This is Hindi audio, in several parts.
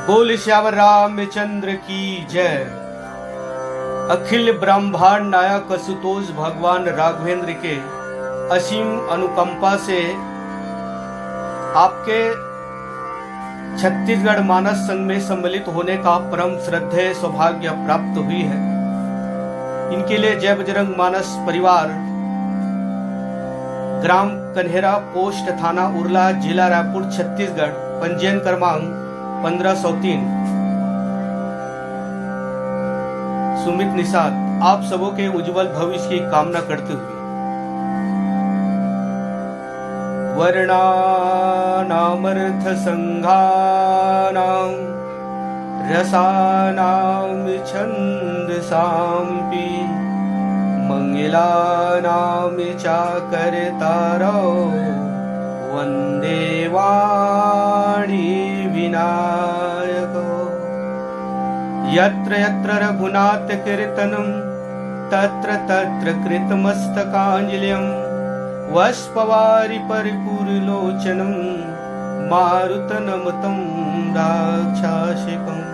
बोल श्यावर रामचंद्र की जय। अखिल ब्रह्मांड नायक असुतोष भगवान राघवेंद्र के असीम अनुकंपा से आपके छत्तीसगढ़ मानस संघ में सम्मिलित होने का परम श्रद्धेय सौभाग्य प्राप्त हुई है। इनके लिए जय बजरंग मानस परिवार, ग्राम कन्हेरा, पोस्ट थाना उरला, जिला रायपुर, छत्तीसगढ़, पंजीयन क्रमांक 1503, सुमित निषाद, आप सबों के उज्जवल भविष्य की कामना करते हुए वर्णानामर्थ संघानां रसानां छंदसांपि मंगलानां चाकर्तारौ वंदे वाणी विनायको। यत्र यत्र रघुनाथ कीर्तनं तत्र तत्र कृतमस्तकाञ्जलिं वष्पवारि परिपूर्णलोचनं मारुतनमतं राक्षासिकम्।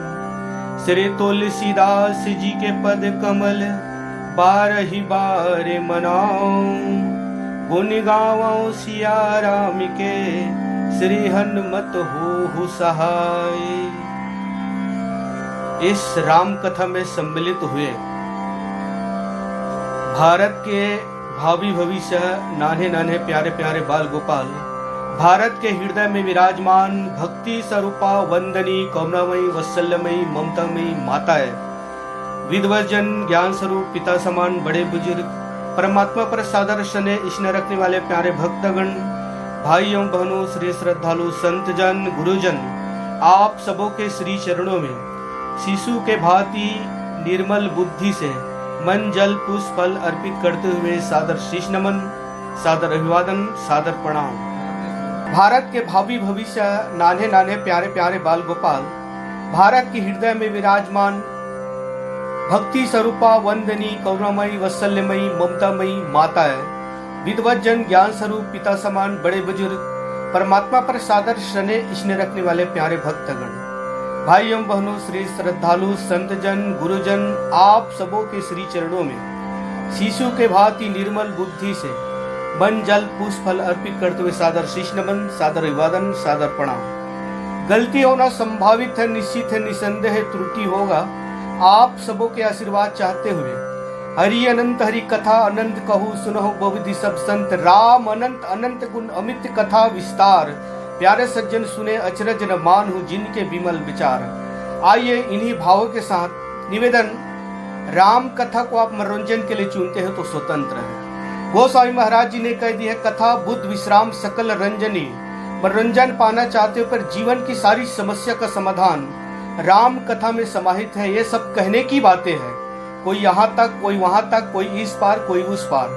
श्री तुलसीदास जी के पद कमल बारहि बार मनाऊं, गुण गावों सिया राम के, श्री हनुमत हो सहाय। इस राम कथा में सम्मिलित हुए भारत के भावी भविष्य नान्हे नान्हे प्यारे प्यारे बाल गोपाल, भारत के हृदय में विराजमान भक्ति स्वरूपा वंदनी करुणामयी वत्सल्यमयी ममतामयी माताएं, विद्वजन ज्ञान स्वरूप पिता समान बड़े बुजुर्ग, परमात्मा पर सादर स्नेह रखने वाले प्यारे भक्तगण, भाइयों बहनों, श्री श्रद्धालु संतजन, गुरुजन, आप सबों के श्री चरणों में शिशु के भांति निर्मल बुद्धि से मन जल पुष्प फल अर्पित करते हुए सादर शीश नमन, सादर अभिवादन, सादर प्रणाम। भारत के भावी भविष्य नान्हे नान्हे प्यारे प्यारे बाल गोपाल, भारत के हृदय में विराजमान भक्ति स्वरूपा वंदनी करुणामयी वत्सल्यमयी ममतामयी माताएं, विद्वजन ज्ञान स्वरूप पिता समान बड़े बुजुर्ग, परमात्मा पर सादर स्नेह रखने वाले प्यारे भक्तगण, भाइयों बहनों, श्री श्रद्धालु संतजन, गुरुजन, आप सबों के श्री चरणों में शिशु के भांति निर्मल बुद्धि से मन जल पुष्प फल अर्पित करते हुए सादर शीश नमन, सादर अभिवादन, सादर प्रणाम। गलती होना संभावित है, निश्चित है, निसंदेह त्रुटि होगा। आप सबों के आशीर्वाद चाहते हुए हरि अनंत हरि कथा अनंत कहूँ सुनहु बहुविधि सब संत, राम अनंत अनंत गुण अमित कथा विस्तार, प्यारे सज्जन सुने अचरज न मानहु जिनके विमल विचार। आइए इन्हीं भावों के साथ निवेदन, राम कथा को आप मनोरंजन के लिए चुनते हो तो स्वतंत्र है। गोस्वामी महाराज जी ने कह दिया, कथा बुद्ध विश्राम सकल रंजनी। मनोरंजन पाना चाहते हो पर जीवन की सारी समस्या का समाधान राम कथा में समाहित है। ये सब कहने की बातें हैं, कोई यहाँ तक, कोई वहां तक, कोई इस पार, कोई उस पार,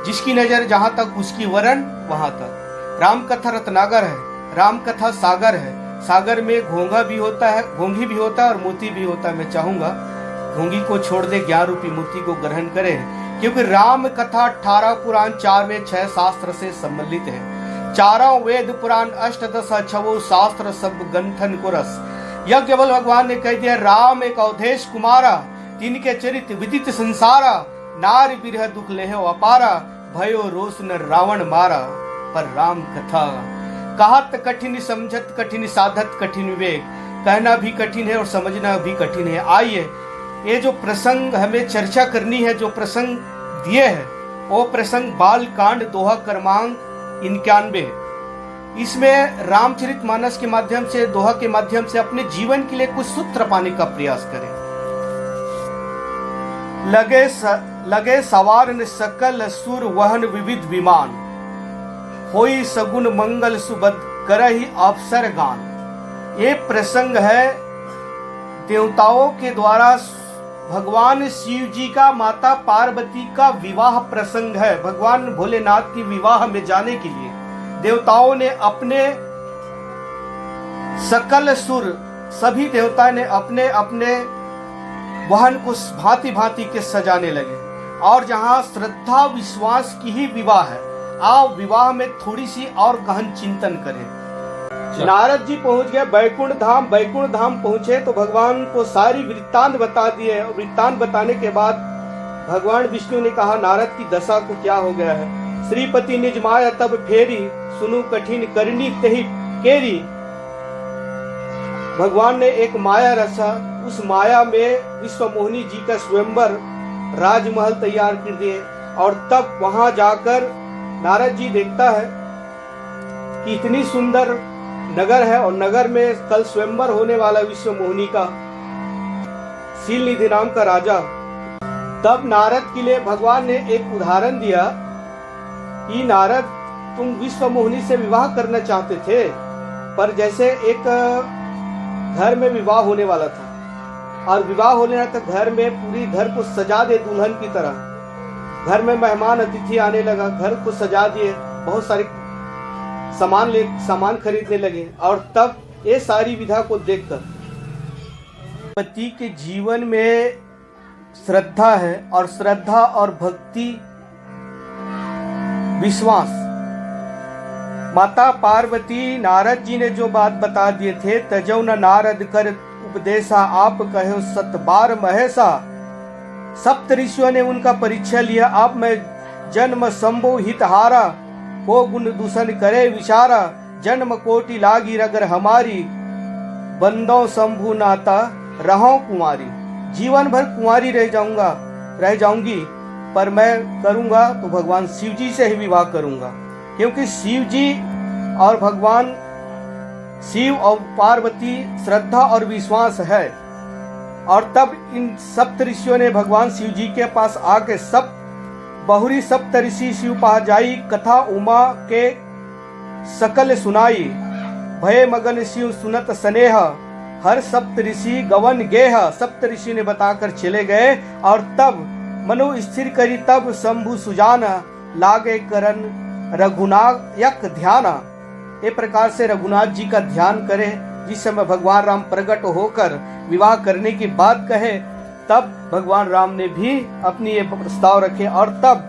जिसकी नजर जहां तक उसकी वरण वहां तक। राम कथा रत्नागर है, राम कथा सागर है। सागर में घोंघा भी होता है, घोंघी भी होता है और मोती भी होता है। मैं चाहूंगा घोंघी को छोड़ दे, ज्ञान रूपी मोती को ग्रहण करें, क्योंकि राम कथा 18 पुराण 4 वेद 6 शास्त्र से सम्मिलित है। चारों वेद पुराण अष्टदश 6 शास्त्र सब गंथन को रस। यह केवल भगवान ने कह दिया, राम एक अवधेश कुमारा, तिनके चरित विदित संसारा, नारी बिरह दुख लेह अपारा, भयो रोष न रावण मारा। पर राम कथा कहत कठिन, समझत कठिन, साधत कठिन विवेक, कहना भी कठिन है और समझना भी कठिन है। आइए ये जो प्रसंग हमें चर्चा करनी है, जो प्रसंग दिए हैं, वो प्रसंग बाल कांड दोहा क्रमांक 91। इसमें रामचरितमानस के माध्यम से, दोहा के माध्यम से अपने जीवन के लिए कुछ सूत्र पाने का प्रयास करें। लगे सवार न सकल सुर वहन विविध विमान, होई सगुन मंगल सुबद करहि अवसर गान। ये प्रसंग है देवताओं के द्वारा भगवान शिव जी का माता पार्वती का विवाह प्रसंग है। भगवान भोलेनाथ की विवाह में जाने के लिए देवताओं ने अपने सकल सुर, सभी देवता ने अपने अपने वाहन को भांति भांति के सजाने लगे। और जहां श्रद्धा विश्वास की ही विवाह है, आप विवाह में थोड़ी सी और गहन चिंतन करें। नारद जी पहुंच गए बैकुंठ धाम। बैकुंठ धाम पहुंचे तो भगवान को सारी वृत्तांत बता दिए। और वृत्तांत बताने के बाद भगवान विष्णु ने कहा नारद की दशा को क्या हो गया है। श्रीपति निज माया तब फेरी, सुनु कठिन करनी तही केरी। भगवान ने एक माया रचा, उस माया में विश्वमोहिनी जी का स्वयंवर राजमहल तैयार कर दिए। और तब वहां जाकर नारद जी देखता है कि इतनी सुंदर नगर है और नगर में कल स्वयंवर होने वाला विश्वमोहिनी का शीलनिधि नाम का राजा। तब नारद के लिए भगवान ने एक उदाहरण दिया कि नारद तुम विश्वमोहिनी से विवाह करना चाहते थे, पर जैसे एक घर में विवाह होने वाला था और विवाह होने वाला था, घर में पूरी घर को सजा दे दुल्हन की तरह। घर में मेहमान अतिथि आने लगा, घर को सजा दिए, बहुत सारे सामान खरीदने लगे। और तब ये सारी विधा को देखकर पति के जीवन में श्रद्धा है, और श्रद्धा और भक्ति विश्वास। माता पार्वती नारद जी ने जो बात बता दिए थे, तजौ न नारद कर उपदेशा, आप कहो सत बार महेशा। सप्त ऋषियों ने उनका परीक्षा लिया, आप में जन्म संभो हितहारा, को गुण दूषण करे विचारा। जन्म कोटि लागी रगर हमारी, बंदो शंभु नाता रहो कुमारी। जीवन भर कुंवारी रह जाऊंगी, पर मैं करूंगा तो भगवान शिव जी से ही विवाह करूंगा, क्योंकि शिव जी और भगवान शिव और पार्वती श्रद्धा और विश्वास है। और तब इन सप्त ऋषियों ने भगवान शिव जी के पास आके बहुरी सप्त ऋषि शिव पा जाई, कथा उमा के सकल सुनाई। भय मगन शिव सुनत स्नेह, हर सप्त ऋषि गवन गेह। सप्त ऋषि ने बताकर चले गए। और तब मनो स्थिर करी, तब शंभु सुजाना, लागे करन रघुनायक ध्याना। ये प्रकार से रघुनाथ जी का ध्यान करें। जिस समय भगवान राम प्रकट होकर विवाह करने की बात कहे, तब भगवान राम ने भी अपनी ये प्रस्ताव रखे। और तब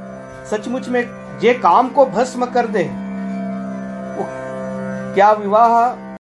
सचमुच में जे काम को भस्म कर दे, वो क्या विवाह